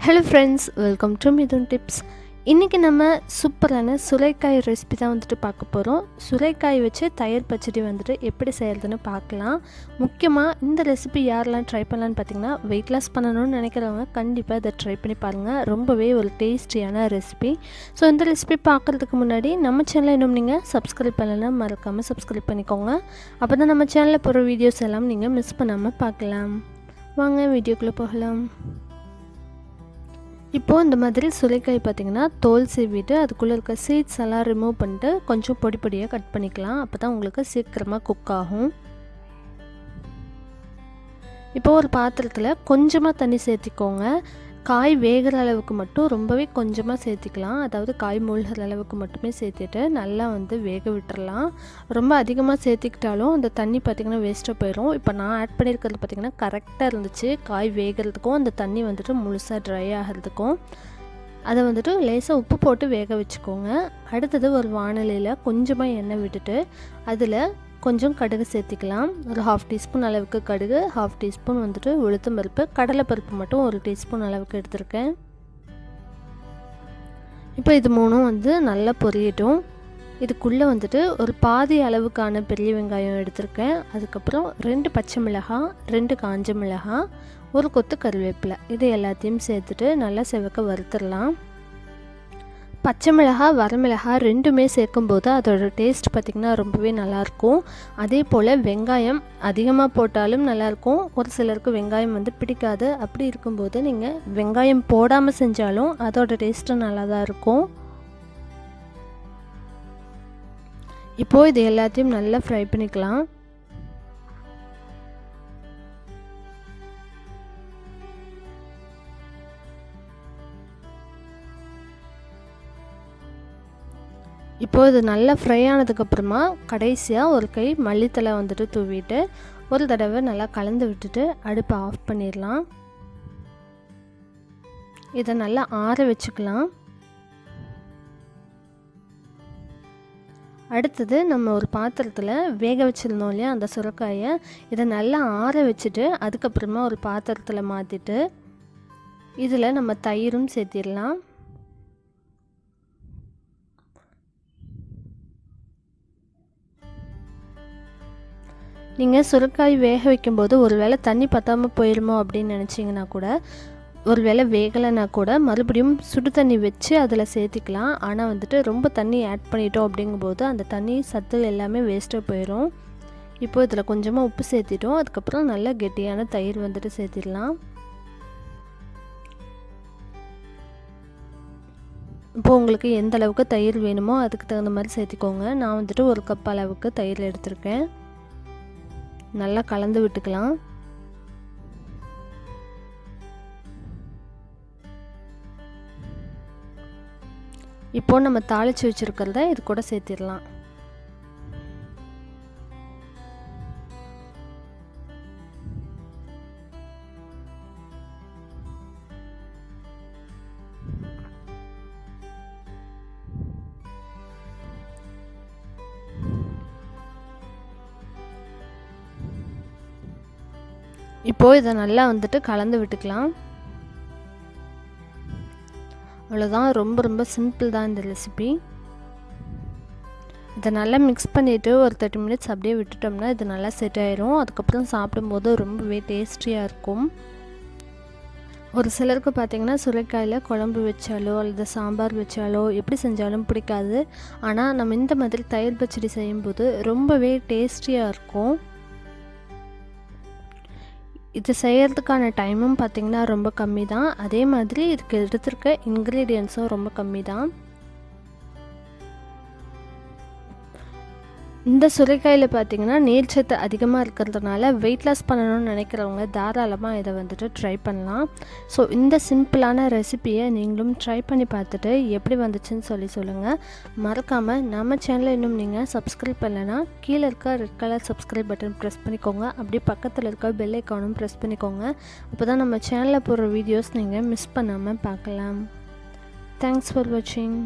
Hello friends, welcome to Mithuntips. இன்றைக்கி நம்ம சூப்பரான சுரைக்காய் ரெசிபி தான் வந்துட்டு பார்க்க போகிறோம். சுரைக்காய் வச்சு தயிர் பச்சடி வந்துட்டு எப்படி செய்கிறதுன்னு பார்க்கலாம். முக்கியமாக இந்த ரெசிபி யாரெல்லாம் ட்ரை பண்ணலான்னு பார்த்தீங்கன்னா, வெயிட் லாஸ் பண்ணணும்னு நினைக்கிறவங்க கண்டிப்பாக இதை ட்ரை பண்ணி பாருங்கள். ரொம்பவே ஒரு டேஸ்டியான ரெசிபி. ஸோ இந்த ரெசிபி பார்க்குறதுக்கு முன்னாடி நம்ம சேனலை இன்னும் நீங்கள் சப்ஸ்கிரைப் பண்ணலைன்னா மறக்காமல் சப்ஸ்கிரைப் பண்ணிக்கோங்க. அப்போ தான் நம்ம சேனலில் போகிற வீடியோஸ் எல்லாம் நீங்கள் மிஸ் பண்ணாமல் பார்க்கலாம். வாங்க வீடியோக்குள்ளே போகலாம். இப்போது இந்த மாதிரி சுரைக்காய் பார்த்திங்கன்னா தோல் சீவிட்டு அதுக்குள்ளே இருக்க சீட்ஸ் எல்லாம் ரிமூவ் பண்ணிட்டு கொஞ்சம் பொடி பொடியாக கட் பண்ணிக்கலாம். அப்போ தான் உங்களுக்கு சீக்கிரமாக குக் ஆகும். இப்போது ஒரு பாத்திரத்தில் கொஞ்சமாக தண்ணி சேர்த்திக்கோங்க. காய் வேகிற அளவுக்கு மட்டும் ரொம்பவே கொஞ்சமாக சேர்த்திக்கலாம். அதாவது காய் மூழ்கிற அளவுக்கு மட்டுமே சேர்த்துட்டு நல்லா வேக விட்டுறலாம். ரொம்ப அதிகமாக சேர்த்திக்கிட்டாலும் அந்த தண்ணி பார்த்திங்கன்னா வேஸ்ட்டாக போயிடும். இப்போ நான் ஆட் பண்ணியிருக்கிறது பார்த்திங்கன்னா கரெக்டாக இருந்துச்சு. காய் வேகிறதுக்கும் அந்த தண்ணி முழுசாக ட்ரை ஆகிறதுக்கும். அதை லேசாக உப்பு போட்டு வேக வச்சுக்கோங்க. அடுத்தது ஒரு வாணலியில் கொஞ்சமாக எண்ணெய் விட்டுட்டு அதில் கொஞ்சம் கடுகு சேர்த்திக்கலாம். ஒரு 1/2 டீஸ்பூன் அளவுக்கு கடுகு, 1/2 டீஸ்பூன் உளுத்தம் பருப்பு, கடலைப்பருப்பு மட்டும் 1 டீஸ்பூன் அளவுக்கு எடுத்திருக்கேன். இப்போ இது மூணும் நல்லா பொரியட்டும். இதுக்குள்ளே ஒரு பாதி அளவுக்கான பெரிய வெங்காயம் எடுத்திருக்கேன். அதுக்கப்புறம் 2 பச்சை மிளகாய், 2 காஞ்ச மிளகாய், 1 கொத்து கருவேப்பிலை, இது எல்லாத்தையும் சேர்த்துட்டு நல்லா செவக்க வறுத்துடலாம். பச்சை மிளகாய் வரமிளகாய் ரெண்டுமே சேர்க்கும்போது அதோட டேஸ்ட் பார்த்திங்கன்னா ரொம்பவே நல்லாயிருக்கும். அதே போல் வெங்காயம் அதிகமாக போட்டாலும் நல்லாயிருக்கும். ஒரு சிலருக்கு வெங்காயம் பிடிக்காது. அப்படி இருக்கும்போது நீங்கள் வெங்காயம் போடாமல் செஞ்சாலும் அதோட டேஸ்ட்டு நல்லா தான் இருக்கும். இப்போது இது எல்லாத்தையும் நல்லா ஃப்ரை பண்ணிக்கலாம். இப்போது இது நல்லா ஃப்ரை ஆனதுக்கப்புறமா கடைசியாக ஒரு கை மல்லித்தலை தூவிட்டு ஒரு தடவை நல்லா கலந்து விட்டுட்டு அடுப்பை ஆஃப் பண்ணிடலாம். இதை நல்லா ஆற வச்சுக்கலாம். அடுத்தது நம்ம ஒரு பாத்திரத்தில் வேக வச்சுருந்தோம் இல்லையா அந்த சுரைக்காயை, இதை நல்லா ஆற வச்சுட்டு அதுக்கப்புறமா ஒரு பாத்திரத்தில் மாற்றிட்டு இதில் நம்ம தயிரும் சேர்த்திடலாம். நீங்கள் சுரைக்காய் வேக வைக்கும்போது ஒரு வேளை தண்ணி பற்றாமல் போயிடுமோ அப்படின்னு நினச்சிங்கன்னா கூட, ஒரு வேளை வேகலைன்னா கூட மறுபடியும் சுடு தண்ணி வச்சு அதில் சேர்த்திக்கலாம். ஆனால் ரொம்ப தண்ணி ஆட் பண்ணிட்டோம் அப்படிங்கும்போது அந்த தண்ணி சத்து எல்லாமே வேஸ்ட்டாக போயிடும். இப்போது இதில் கொஞ்சமாக உப்பு சேர்த்திட்டோம். அதுக்கப்புறம் நல்லா கெட்டியான தயிர் சேர்த்திடலாம். இப்போது உங்களுக்கு எந்த அளவுக்கு தயிர் வேணுமோ அதுக்கு தகுந்த மாதிரி சேர்த்திக்கோங்க. நான் 1 கப் அளவுக்கு தயிர் எடுத்திருக்கேன். நல்லா கலந்து விட்டுக்கலாம். இப்போ நம்ம தாளித்து வச்சுருக்கிறத இது கூட சேர்த்திடலாம். இப்போது இதை நல்லா கலந்து விட்டுக்கலாம். அவ்வளோதான், ரொம்ப சிம்பிள் தான் இந்த ரெசிபி. இதை நல்லா மிக்ஸ் பண்ணிவிட்டு ஒரு 30 மினிட்ஸ் அப்படியே விட்டுட்டோம்னா இது நல்லா செட் ஆயிரும். அதுக்கப்புறம் சாப்பிடும்போது ரொம்பவே டேஸ்டியாக இருக்கும். ஒரு சிலருக்கு பார்த்திங்கன்னா சுரைக்காயில் குழம்பு வச்சாலோ அல்லது சாம்பார் வச்சாலோ எப்படி செஞ்சாலும் பிடிக்காது. ஆனால் நம்ம இந்த மாதிரி தயிர் பச்சடி செய்யும்போது ரொம்பவே டேஸ்டியாக இருக்கும். இது செய்கிறதுக்கான டைமும் பார்த்திங்கன்னா ரொம்ப கம்மி தான். அதே மாதிரி இதுக்கு எடுத்திருக்க இன்க்ரீடியன்ஸும் ரொம்ப கம்மி தான். இந்த சுரைக்காயில் பார்த்திங்கன்னா நீர்ச்சத்து அதிகமாக இருக்கிறதுனால வெயிட் லாஸ் பண்ணணும்னு நினைக்கிறவங்க தாராளமாக இதை ட்ரை பண்ணலாம். ஸோ இந்த சிம்பிளான ரெசிப்பியை நீங்களும் ட்ரை பண்ணி பார்த்துட்டு எப்படி வந்துச்சுன்னு சொல்லுங்கள். மறக்காமல் நம்ம சேனலை இன்னும் நீங்கள் சப்ஸ்கிரைப் பண்ணலைன்னா கீழே இருக்க red colour subscribe button press பண்ணிக்கோங்க. அப்படியே பக்கத்தில் இருக்க பெல் ஐக்கானும் ப்ரெஸ் பண்ணிக்கோங்க. அப்போ தான் நம்ம சேனலில் போடுற வீடியோஸ் நீங்கள் மிஸ் பண்ணாமல் பார்க்கலாம். தேங்க்ஸ் ஃபார் வாட்சிங்.